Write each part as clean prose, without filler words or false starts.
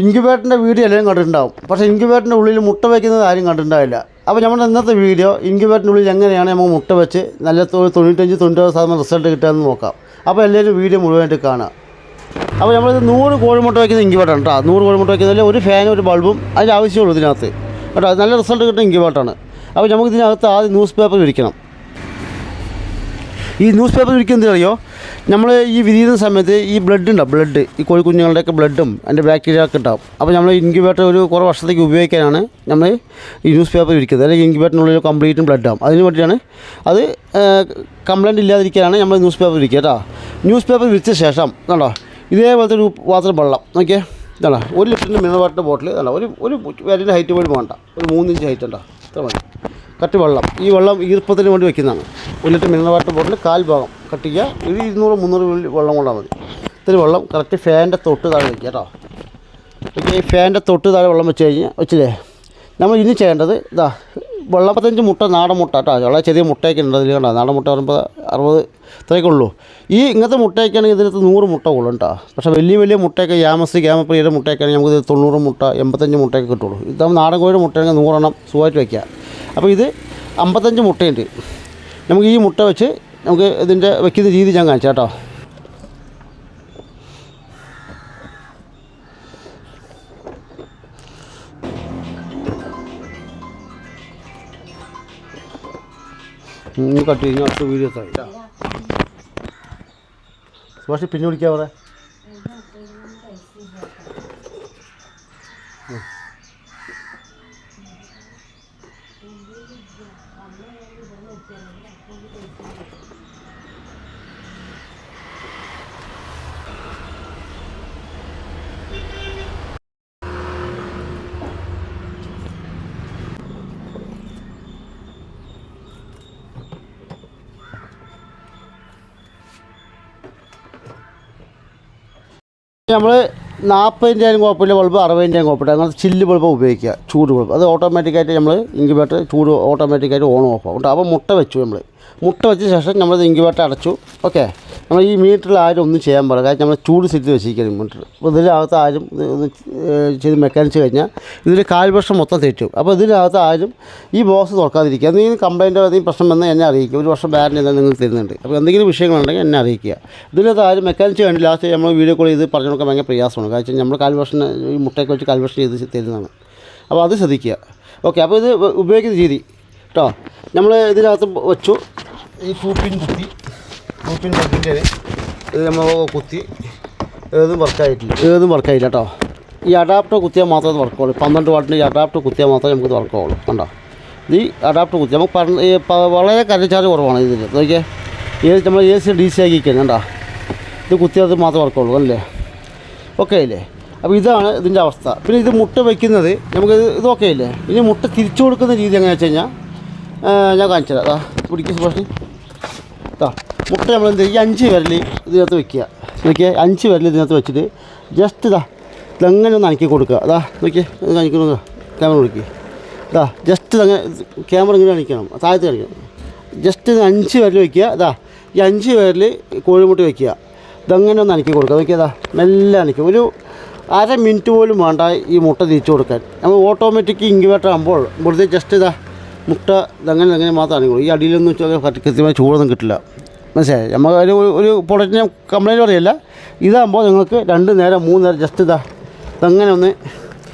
ഇൻക്യുബേറ്ററിൻ്റെ video എല്ലാവരും കണ്ടിട്ടുണ്ടാവും. പക്ഷേ ഇൻക്യുബേറ്ററിൻ്റെ ഉള്ളിൽ മുട്ട വയ്ക്കുന്നത് ആരും കണ്ടിട്ടുണ്ടാവില്ല. അപ്പോൾ നമ്മുടെ ഇന്നത്തെ വീഡിയോ ഇൻക്യുബേറ്ററിൻ്റെ ഉള്ളിൽ എങ്ങനെയാണ് നമ്മൾ മുട്ട വെച്ച് നല്ല 95-96% റിസൾട്ട് കിട്ടുകയെന്ന് നോക്കാം. അപ്പോൾ എല്ലാവരും വീഡിയോ മുഴുവനായിട്ട് കാണുക. അപ്പോൾ നമ്മളിത് 100 കോഴിമുട്ട വയ്ക്കുന്ന ഇൻക്യുബേറ്ററാണ് കേട്ടോ. 100 കോഴിമുട്ട വയ്ക്കുന്നതിൽ ഒരു ഫാനും ഒരു ബൾബും അതിൻ്റെ ആവശ്യമുള്ളൂ ഇതിനകത്ത് കേട്ടോ. അത് നല്ല റിസൾട്ട് കിട്ടുന്ന ഇൻക്യുബേറ്ററാണ്. അപ്പോൾ നമുക്ക് ഇതിനകത്ത് ആദ്യം ന്യൂസ് പേപ്പർ വിരിക്കണം. ഈ ന്യൂസ് പേപ്പർ വിരിക്കുന്നതിനറിയോ, നമ്മൾ ഈ വിരിയുന്ന സമയത്ത് ഈ ബ്ലഡ് ഉണ്ടാവും, ബ്ലഡ് ഈ കോഴിക്കുഞ്ഞുങ്ങളുടെയൊക്കെ ബ്ലഡും അതിൻ്റെ ബാക്ടീരിയ ഒക്കെ ഉണ്ടാവും. അപ്പോൾ നമ്മൾ ഇൻക്യുബേറ്റർ ഒരു കുറേ വർഷത്തേക്ക് ഉപയോഗിക്കാനാണ് നമ്മൾ ഈ ന്യൂസ് പേപ്പർ വിരിക്കുന്നത്. അല്ലെങ്കിൽ ഇൻക്യുബേറ്ററിനുള്ളിൽ കംപ്ലീറ്റും ബ്ലഡ് ആവും. അതിന് വേണ്ടിയാണ് അത് കംപ്ലൈൻറ്റ് ഇല്ലാതിരിക്കാനാണ് നമ്മൾ ന്യൂസ് പേപ്പർ വിരിക്കുക കേട്ടോ. ന്യൂസ് പേപ്പർ വിരിച്ച ശേഷം കണ്ടോ ഇതേപോലത്തെ ഒരു പാത്രം വെള്ളം നോക്കിയേ, ഇതാണോ 1 ലിറ്ററിൻ്റെ മിനറൽ വാട്ടർ ബോട്ടിൽ ഇതാണോ ഒരു വരിൻ്റെ ഹൈറ്റ് പോലും വേണ്ട, ഒരു 3 ഇഞ്ച് ഹൈറ്റ് ഉണ്ടോ, ഇത്ര മതി. കട്ടി വെള്ളം, ഈ വെള്ളം ഈർപ്പത്തിന് വേണ്ടി വെക്കുന്നതാണ്. 1 ലിറ്റർ മിനറൽ വാട്ടർ ബോട്ടിൽ 1/4 ഭാഗം കട്ടിക്കുക. ഇത് 200-300 വെള്ളം കൊണ്ടാൽ മതി. ഇത്തിരി വെള്ളം കറക്റ്റ് ഫാനിൻ്റെ തൊട്ട് താഴെ വയ്ക്കുക കേട്ടോ. ഓക്കെ, ഈ ഫാനിൻ്റെ തൊട്ട് താഴെ വെള്ളം വെച്ചില്ലേ, നമ്മൾ ഇനി ചെയ്യേണ്ടത് ഇതാ 45 മുട്ട, നാടൻ മുട്ട കേട്ടോ. വളരെ ചെറിയ മുട്ടയൊക്കെ ഉണ്ട് അതിൽ കണ്ടോ. നാടൻ മുട്ട പറയുമ്പോൾ 60 ഇത്രയൊക്കെ ഉള്ളൂ. ഈ ഇങ്ങനത്തെ മുട്ടയൊക്കെയാണെങ്കിൽ ഇതിനകത്ത് 100 മുട്ട കൊള്ളും കേട്ടോ. പക്ഷേ വലിയ മുട്ടയൊക്കെ ഗ്യാമപ്രിയയുടെ മുട്ടയൊക്കെയാണെങ്കിൽ നമുക്ക് 90 മുട്ട 85 മുട്ടയൊക്കെ കിട്ടുള്ളൂ. ഇതാകുമ്പോൾ നാടൻ കോഴിയുടെ മുട്ടയാണെങ്കിൽ 100 എണ്ണം സുഖമായിട്ട് വയ്ക്കുക. അപ്പോൾ ഇത് 55 മുട്ടയുണ്ട്. നമുക്ക് ഈ മുട്ട വെച്ച് നമുക്ക് ഇതിൻ്റെ വയ്ക്കുന്ന രീതി ഞാൻ കാണിച്ചു കേട്ടോ. കട്ട് കഴിഞ്ഞാൽ അടുത്ത വീഡിയോ ആയി സുഭാഷ് പിന്നെ വിളിക്കാൻ പറയാം. നമ്മൾ 40-ൻ്റെയും കുഴപ്പമില്ല ബൾബ്, 60-ൻ്റെയും കുഴപ്പമില്ല. അങ്ങനത്തെ ചില്ല് ബൾബ് ഉപയോഗിക്കുക, ചൂട് ബൾബ്. അത് ഓട്ടോമാറ്റിക്കായിട്ട് നമ്മൾ ഇൻക്യുബേറ്റർ ചൂട് ഓട്ടോമാറ്റിക്കായിട്ട് ഓൺ ഓഫ് ആവും. അപ്പോൾ മുട്ട വെച്ചു, മുട്ട വെച്ച ശേഷം നമ്മൾ ഇൻക്യുബേറ്റർ അടച്ചു. ഓക്കെ, നമ്മൾ ഈ മീറ്ററിൽ ആരും ഒന്നും ചെയ്യാൻ പാടില്ല. കാരണം നമ്മൾ ചൂട് സെറ്റ് വെച്ചിരിക്കണം മീറ്റർ. അപ്പോൾ ഇതിനകത്ത് ആരും ഒന്ന് ചെയ്ത് മെക്കാനിച്ച് കഴിഞ്ഞാൽ ഇതിൽ 1/4 വർഷം മൊത്തം തെറ്റും. അപ്പോൾ ഇതിനകത്ത് ആരും ഈ ബോക്സ് തുറക്കാതിരിക്കുക. എന്തെങ്കിലും കംപ്ലൈൻറ്റോ എന്തെങ്കിലും പ്രശ്നം വന്നാൽ എന്നെ അറിയിക്കുക. 1 വർഷം ബാരൻ്റ് എന്നാൽ നിങ്ങൾക്ക് തരുന്നുണ്ട്. അപ്പോൾ എന്തെങ്കിലും വിഷയങ്ങളുണ്ടെങ്കിൽ എന്നെ അറിയിക്കുക. ഇതിനകത്ത് ആരും മെക്കാനിച്ച് വേണ്ടി ലാസ്റ്റ് നമ്മൾ വീഡിയോ കോൾ ചെയ്ത് പറഞ്ഞു കൊടുക്കാൻ ഭയങ്കര പ്രയാസമാണ്. കാരണം നമ്മൾ 1/4 വർഷം ഈ മുട്ടയൊക്കെ വെച്ച് 1/4 വർഷം ചെയ്ത് തരുന്നതാണ്. അപ്പോൾ അത് ശ്രദ്ധിക്കുക. ഓക്കെ, അപ്പോൾ ഇത് ഉപയോഗിക്കുന്ന രീതി കേട്ടോ. നമ്മൾ ഇതിനകത്ത് വെച്ചു, ഈ 2 പിൻ കുത്തി, 2 പിൻ കുത്തിൻ്റെ ഇത് നമ്മൾ കുത്തി, ഏതും വർക്കായില്ല കേട്ടോ. ഈ അഡാപ്റ്റർ കുത്തിയാൽ മാത്രമേ അത് വർക്കുള്ളൂ. 12 വാട്ടിൻ്റെ ഈ അഡാപ്റ്റർ കുത്തിയാൽ മാത്രമേ നമുക്ക് വർക്കാവുള്ളൂ. കണ്ടോ, ഈ അഡാപ്റ്റർ കുത്തി നമുക്ക് വളരെ കറണ്ട് ചാർജ് കുറവാണ് ഇതിൽ. നോക്കിയാൽ നമ്മൾ AC DC ആക്കിയിരിക്കുന്നത് കണ്ടോ, ഇത് കുത്തിയത് മാത്രമേ വർക്കുള്ളൂ അല്ലേ. ഓക്കെ അല്ലേ. അപ്പോൾ ഇതാണ് ഇതിൻ്റെ അവസ്ഥ. പിന്നെ ഇത് മുട്ട വയ്ക്കുന്നത് നമുക്ക് ഇത് ഓക്കെ അല്ലേ. ഇനി മുട്ട തിരിച്ചു കൊടുക്കുന്ന രീതി എങ്ങനെയാണെന്ന് വെച്ച് കഴിഞ്ഞാൽ ഞാൻ കാണിച്ചു തരാം. പിടിക്കും സുഭാഷ്. മുട്ട നമ്മൾ എന്ത് ഈ 5 വിരൽ ഇതിനകത്ത് വെക്കുക. നോക്കിയാൽ 5 വിരൽ ഇതിനകത്ത് വെച്ചിട്ട് ജസ്റ്റ് ഇതെങ്ങനെ ഒന്ന് അനക്കി കൊടുക്കുക. നോക്കിയാൽ ഇത് കാണിക്കണം, ക്യാമറ കൊടുക്കുക. ജസ്റ്റ് അങ്ങനെ ക്യാമറ ഇങ്ങനെ കാണിക്കണം, താഴത്ത് കാണിക്കണം. ജസ്റ്റ് 5 വിരൽ വയ്ക്കുക. ഈ 5 വിരൽ കോഴിമുട്ട വയ്ക്കുക. ഇതങ്ങനെ ഒന്ന് അനക്കി കൊടുക്കുക. നോക്കിയതാ മെല്ലെ അനക്കുക. ഒരു 1/2 മിനിറ്റ് പോലും വേണ്ട ഈ മുട്ട തിരിച്ചു കൊടുക്കാൻ. നമ്മൾ ഓട്ടോമാറ്റിക് ഇൻക്യുബേറ്റർ ആകുമ്പോൾ വെറുതെ ജസ്റ്റ് മുട്ട ഇതങ്ങനെ മാത്രം അനങ്ങുള്ളൂ. ഈ അടിയിലൊന്നും കൃത്യമായി ചൂടൊന്നും കിട്ടില്ല. മനസ്സിലായി. നമ്മൾ ഒരു പ്രൊഡക്റ്റിന് കംപ്ലൈൻറ്റ് പറയില്ല. ഇതാകുമ്പോൾ നിങ്ങൾക്ക് 2 നേരം 3 നേരം ജസ്റ്റ് ഇതങ്ങനെ ഒന്ന്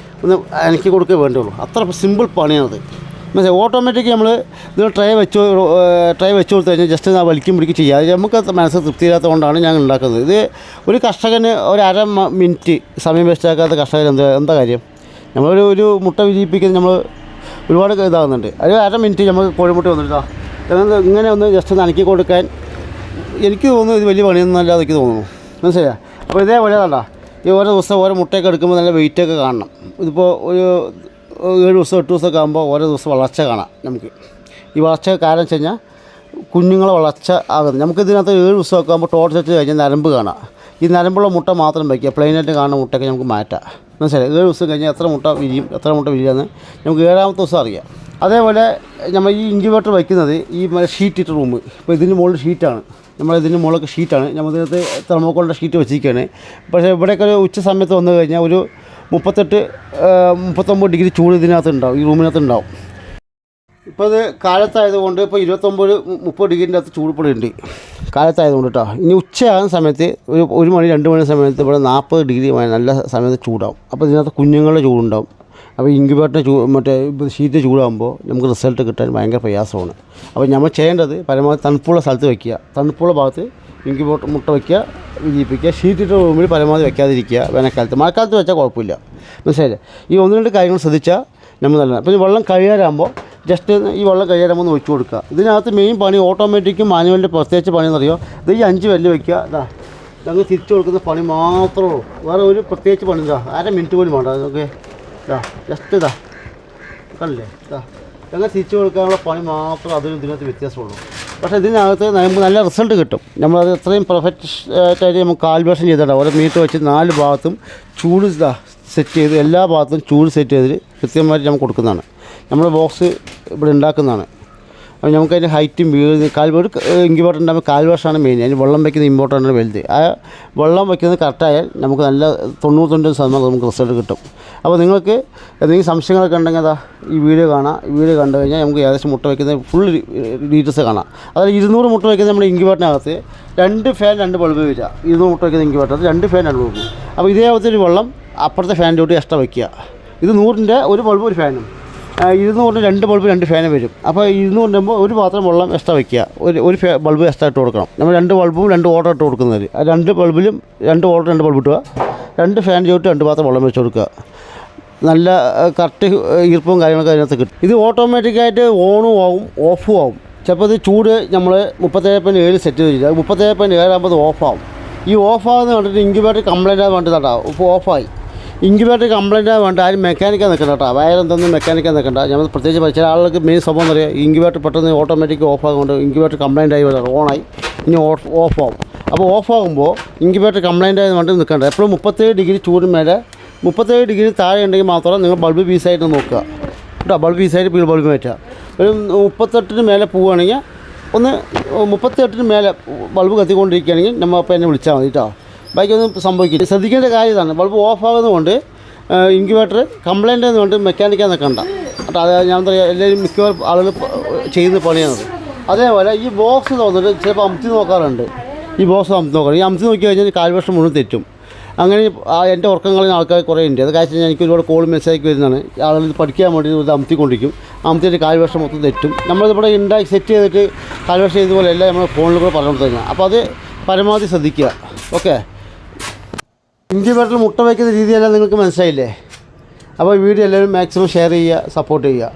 അനക്കി കൊടുക്കേ വേണ്ടുള്ളൂ. അത്ര സിമ്പിൾ പണിയാണത്. മനസ്സിലായി. ഓട്ടോമാറ്റിക് നമ്മൾ ഇത് ട്രൈ വെച്ച് കൊടുത്തു കഴിഞ്ഞാൽ ജസ്റ്റ് വലിക്കും പിടിക്കും ചെയ്യുക. അത് നമുക്ക് മനസ്സ് തൃപ്തിയില്ലാത്തതുകൊണ്ടാണ് ഞാൻ ഉണ്ടാക്കുന്നത്. ഇത് ഒരു കർഷകന് 1/2 മിനിറ്റ് സമയം വേസ്റ്റാക്കാത്ത കർഷകൻ എന്താ കാര്യം. നമ്മളൊരു മുട്ട വിരിയിപ്പിക്കുന്നത് നമ്മൾ ഒരുപാട് ഇതാകുന്നുണ്ട്. ഒരു 1/2 മിനിറ്റ് നമുക്ക് കോഴിമുട്ട വന്നിട്ടാ ഇങ്ങനെ ഒന്ന് ജസ്റ്റ് ഒന്ന് അനക്കി കൊടുക്കാൻ എനിക്ക് തോന്നുന്നു ഇത് വലിയ പണിയൊന്നുമല്ലാതെ എനിക്ക് തോന്നുന്നു. മനസ്സിലായോ. അപ്പോൾ ഇതേപോലെ കണ്ടാ ഈ ഓരോ ദിവസം ഓരോ മുട്ടയൊക്കെ എടുക്കുമ്പോൾ നല്ല വെയിറ്റൊക്കെ കാണണം. ഇതിപ്പോൾ ഒരു 7 ദിവസം 8 ദിവസമൊക്കെ ആകുമ്പോൾ ഓരോ ദിവസം വളർച്ച കാണാം നമുക്ക്. ഈ വളർച്ച കാരണം വെച്ച് കഴിഞ്ഞാൽ കുഞ്ഞുങ്ങളെ വളർച്ച ആകുന്നത്. നമുക്കിതിനകത്ത് 7 ദിവസമൊക്കെ ആകുമ്പോൾ ടോർച്ച് വെച്ച് കഴിഞ്ഞാൽ നരമ്പ് കാണാം. ഈ നരമ്പുള്ള മുട്ട മാത്രം വയ്ക്കുക. പ്ലെയിനായിട്ട് കാണുന്ന മുട്ടയൊക്കെ നമുക്ക് മാറ്റാം. മനസ്സിലായി. 7 ദിവസം കഴിഞ്ഞാൽ എത്ര മുട്ട വിരിയാന്ന് നമുക്ക് 7ാമത്തെ ദിവസം അറിയാം. അതേപോലെ നമ്മൾ ഈ ഇൻക്യുബേറ്റർ വയ്ക്കുന്നത് ഈ ഷീറ്റ് ഇട്ട റൂം. ഇപ്പോൾ ഇതിന് മുകളിൽ ഷീറ്റാണ്, നമ്മളിതിന് മുകളിലൊക്കെ ഷീറ്റാണ്. നമ്മൾ ഇതിനകത്ത് തെർമോക്കോളിൻ്റെ ഷീറ്റ് വെച്ചിരിക്കുകയാണ്. പക്ഷേ ഇവിടെയൊക്കെ ഒരു ഉച്ച സമയത്ത് വന്നു കഴിഞ്ഞാൽ ഒരു 39 ഡിഗ്രി ചൂട് ഇതിനകത്ത് ഉണ്ടാവും, ഈ റൂമിനകത്ത് ഉണ്ടാവും. ഇപ്പോൾ ഇത് കാലത്തായതുകൊണ്ട് ഇപ്പോൾ 29-30 ഡിഗ്രീൻ്റെ അകത്ത് ചൂടുപൊടിയുണ്ട് കാലത്തായതുകൊണ്ട് കേട്ടോ. ഇനി ഉച്ചയാകുന്ന സമയത്ത് ഒരു മണി 2 മണി സമയത്ത് ഇവിടെ 40 ഡിഗ്രി നല്ല സമയത്ത് ചൂടാവും. അപ്പോൾ ഇതിനകത്ത് കുഞ്ഞുങ്ങളുടെ ചൂടുണ്ടാവും. അപ്പോൾ ഇൻക്യുബേറ്ററിൻ്റെ മറ്റേ ഷീറ്റ് ചൂടാകുമ്പോൾ നമുക്ക് റിസൾട്ട് കിട്ടാൻ ഭയങ്കര പ്രയാസമാണ്. അപ്പോൾ നമ്മൾ ചെയ്യേണ്ടത് പരമാവധി തണുപ്പുള്ള സ്ഥലത്ത് വയ്ക്കുക, തണുപ്പുള്ള ഭാഗത്ത് ഇൻക്യുബേറ്റർ മുട്ട വയ്ക്കുക, വിരിയിപ്പിക്കുക. ഷീറ്റിട്ട റൂമിൽ പരമാവധി വയ്ക്കാതിരിക്കുക വേനൽക്കാലത്ത്. മഴക്കാലത്ത് വെച്ചാൽ കുഴപ്പമില്ല, മനസ്സിലായില്ലേ? ഈ 1-2 കാര്യങ്ങൾ ശ്രദ്ധിച്ചാൽ നമ്മൾ നല്ലതാണ്. അപ്പോൾ ഈ വെള്ളം കഴിയാറാകുമ്പോൾ ജസ്റ്റ് ഈ വെള്ളം കഴിയാറാകുമ്പോൾ ഒന്ന് ഒഴിച്ചു കൊടുക്കുക. ഇതിനകത്ത് മെയിൻ പണി ഓട്ടോമാറ്റിക്കും മാനുവലിൻ്റെ പ്രത്യേകിച്ച് പണിയെന്നറിയോ, ഇത് ഈ 5 വെല്ല് വയ്ക്കുക, ഇതാ ഞങ്ങൾ തിരിച്ചു കൊടുക്കുന്ന പണി മാത്രമേ ഉള്ളൂ. വേറെ ഒരു പ്രത്യേകിച്ച് പണി ഇതാ 1/2 മിനിറ്റ് പോലും വേണ്ട. അതൊക്കെ ഇതാ ജസ്റ്റ് ഇതാ കണ്ടില്ലേ, ഇതാ ഞങ്ങൾ തിരിച്ചു കൊടുക്കാനുള്ള പണി മാത്രം അതിനും ഇതിനകത്ത് വ്യത്യാസമുള്ളൂ. പക്ഷേ ഇതിനകത്ത് നമുക്ക് നല്ല റിസൾട്ട് കിട്ടും. നമ്മളത് എത്രയും പെർഫെക്റ്റ് ആയിട്ട് നമുക്ക് കാൽവേഷൻ ചെയ്തിട്ടുണ്ടാവും. ഓരോ മീറ്റർ വെച്ച് 4 ഭാഗത്തും ചൂട് സെറ്റ് ചെയ്ത് എല്ലാ ഭാഗത്തും ചൂട് സെറ്റ് ചെയ്തിട്ട് കൃത്യമായിട്ട് നമുക്ക് കൊടുക്കുന്നതാണ്. നമ്മൾ ബോക്സ് ഇവിടെ ഉണ്ടാക്കുന്നതാണ്. അപ്പോൾ നമുക്ക് അതിൻ്റെ ഹൈറ്റും വീഴുന്ന ഒരു ഇൻക്യുബേറ്റർ ഉണ്ടാകുമ്പോൾ കാൽവേഷാണ് മെയിൻ. അതിന് വെള്ളം വയ്ക്കുന്ന ഇമ്പോർട്ടൻ്റ് വലുത്. ആ വെള്ളം വയ്ക്കുന്നത് കറക്റ്റായാൽ നമുക്ക് നല്ല 99% നമുക്ക് റിസൾട്ട് കിട്ടും. അപ്പോൾ നിങ്ങൾക്ക് എന്തെങ്കിലും സംശയങ്ങളൊക്കെ ഉണ്ടെങ്കിൽ അതാ ഈ വീഡിയോ കാണാം. ഈ വീഡിയോ കണ്ടു കഴിഞ്ഞാൽ നമുക്ക് ഏകദേശം മുട്ട വയ്ക്കുന്നത് ഫുൾ ഡീറ്റെയിൽസ് കാണാം. അതായത് 200 മുട്ട വയ്ക്കുന്നത് നമ്മുടെ ഇൻക്യുബേറ്ററിനകത്ത് 2 ഫാൻ 2 ബൾബ് വരിക. 200 മുട്ട വയ്ക്കുന്ന ഇൻക്യുബേറ്റർ 2 ഫാൻ 2 ബൾബ്. അപ്പോൾ ഇതേപോലത്തെ ഒരു വെള്ളം അപ്പുറത്തെ ഫാനിൻ്റെ കൂട്ടി എക്സ്ട്രാ വയ്ക്കുക. ഇത് 100ൻ്റെ ഒരു ബൾബ് ഒരു ഫാനും, 200 2 ബൾബ് 2 ഫാനും വരും. അപ്പോൾ 200 ഒരു പാത്രം വെള്ളം എക്സ്ട്രാ വയ്ക്കുക, ഒരു ബൾബ് എക്സ്ട്രാ ഇട്ട് കൊടുക്കണം. നമ്മൾ 2 ബൾബും 2 ഓർഡർ ഇട്ട് കൊടുക്കുന്നത്. ആ 2 ബൾബിലും 2 ഓർഡർ 2 ബൾബ് ഇട്ടുക, 2 ഫാൻ ചോട്ട് 2 പാത്രം വെള്ളം വെച്ച് കൊടുക്കുക. നല്ല കറക്റ്റ് ഈർപ്പവും കാര്യങ്ങളൊക്കെ അതിനകത്ത് കിട്ടും. ഇത് ഓട്ടോമാറ്റിക്കായിട്ട് ഓണും ആവും ഓഫും ആവും. ചിലപ്പോൾ ഇത് ചൂട് നമ്മൾ 37.7 സെറ്റ് ചെയ്തില്ല, 37.7 ആകുമ്പോൾ ഓഫാവും. ഈ ഓഫാകുന്ന കണ്ടിട്ട് ഇൻക്യുബേറ്റർ കംപ്ലൈൻ്റ് ആകാൻ വേണ്ടതാണ്ടാവും. ഇപ്പോൾ ഓഫായി ഇൻക്യുബേറ്റർ കംപ്ലൈൻ്റ് ആകാൻ വേണ്ട ആരും മെക്കാനിക്കാൻ നിൽക്കണ്ട കേട്ടോ. വയറെന്തൊന്നും മെക്കാനിക്കാൻ നിൽക്കണ്ട. നമ്മൾ പ്രത്യേകിച്ച് ചില ആളുകൾക്ക് മെയിൻ സംഭവം എന്ന് പറയുക ഇൻക്യുബേറ്റർ പെട്ടെന്ന് ഓട്ടോമാറ്റിക് ഓഫാകുകൊണ്ട് ഇൻക്യുബേറ്റർ കംപ്ലൈൻ്റ് ആയി വരാം, ഓണായി ഇനി ഓഫാവും. അപ്പോൾ ഓഫാകുമ്പോൾ ഇൻക്യുബേറ്റർ കംപ്ലൈൻ്റ് ആയത് വേണ്ടി നിൽക്കണ്ട. എപ്പോഴും 37 ഡിഗ്രി ചൂടിന് മേലെ 37 ഡിഗ്രി താഴെ ഉണ്ടെങ്കിൽ മാത്രം നിങ്ങൾ ബൾബ് പീസായിട്ട് നോക്കുക കേട്ടോ. ബൾബ് പീസായിട്ട് ബൾബ് മാറ്റുക. ഒരു 38 മേലെ പോവുകയാണെങ്കിൽ ഒന്ന് 38 മേലെ ബൾബ് കത്തിക്കൊണ്ടിരിക്കുകയാണെങ്കിൽ നമ്മൾ അപ്പോൾ എന്നെ വിളിച്ചാൽ മതി കേട്ടോ. ബാക്കിയൊന്നും സംഭവിക്കില്ല. ശ്രദ്ധിക്കേണ്ട കാര്യം ഇതാണ്, ബൾബ് ഓഫാകുന്നതുകൊണ്ട് ഇൻക്യുബേറ്റർ കംപ്ലൈൻ്റ് ആയതുകൊണ്ട് മെക്കാനിക്കാൻ നിൽക്കണ്ട കേട്ടോ. അത് ഞാൻ എന്താ പറയുക, എല്ലാവരും മിക്കവാറും ആളുകൾ ചെയ്യുന്ന പണിയാണത്. അതേപോലെ ഈ ബോക്സ് തോന്നിട്ട് ചിലപ്പോൾ അമർത്തി നോക്കാറുണ്ട്. ഈ ബോക്സ് അമർത്തി നോക്കണം. ഈ അമർത്തി നോക്കി കഴിഞ്ഞാൽ കാൽവേഷം മുഴുവൻ തെറ്റും. അങ്ങനെ എൻ്റെ ഉറക്കങ്ങളിൽ ആൾക്കാർ കുറേ ഉണ്ട്. അത് കാര്യം എനിക്ക് ഒരുപാട് കോൾ മെസ്സേജ് വരുന്നതാണ്. ആളുകൾ ഇത് പഠിക്കാൻ വേണ്ടി ഇത് അമർത്തിക്കൊണ്ടിരിക്കും. അമർത്തിയിട്ട് കാൽവേഷം മൊത്തം തെറ്റും. നമ്മളിവിടെ ഉണ്ടാക്കി സെറ്റ് ചെയ്തിട്ട് കാൽവേഷം ചെയ്തതുപോലെ എല്ലാം നമ്മൾ ഫോണിൽ കൂടെ പറഞ്ഞു കഴിഞ്ഞാൽ. അപ്പോൾ അത് പരമാവധി ശ്രദ്ധിക്കുക. ഓക്കെ, ഇൻക്യുബേറ്ററിൽ മുട്ട വയ്ക്കുന്ന രീതിയെല്ലാം നിങ്ങൾക്ക് മനസ്സിലായില്ലേ? അപ്പോൾ ഈ വീഡിയോ എല്ലാവരും മാക്സിമം ഷെയർ ചെയ്യുക, സപ്പോർട്ട് ചെയ്യുക.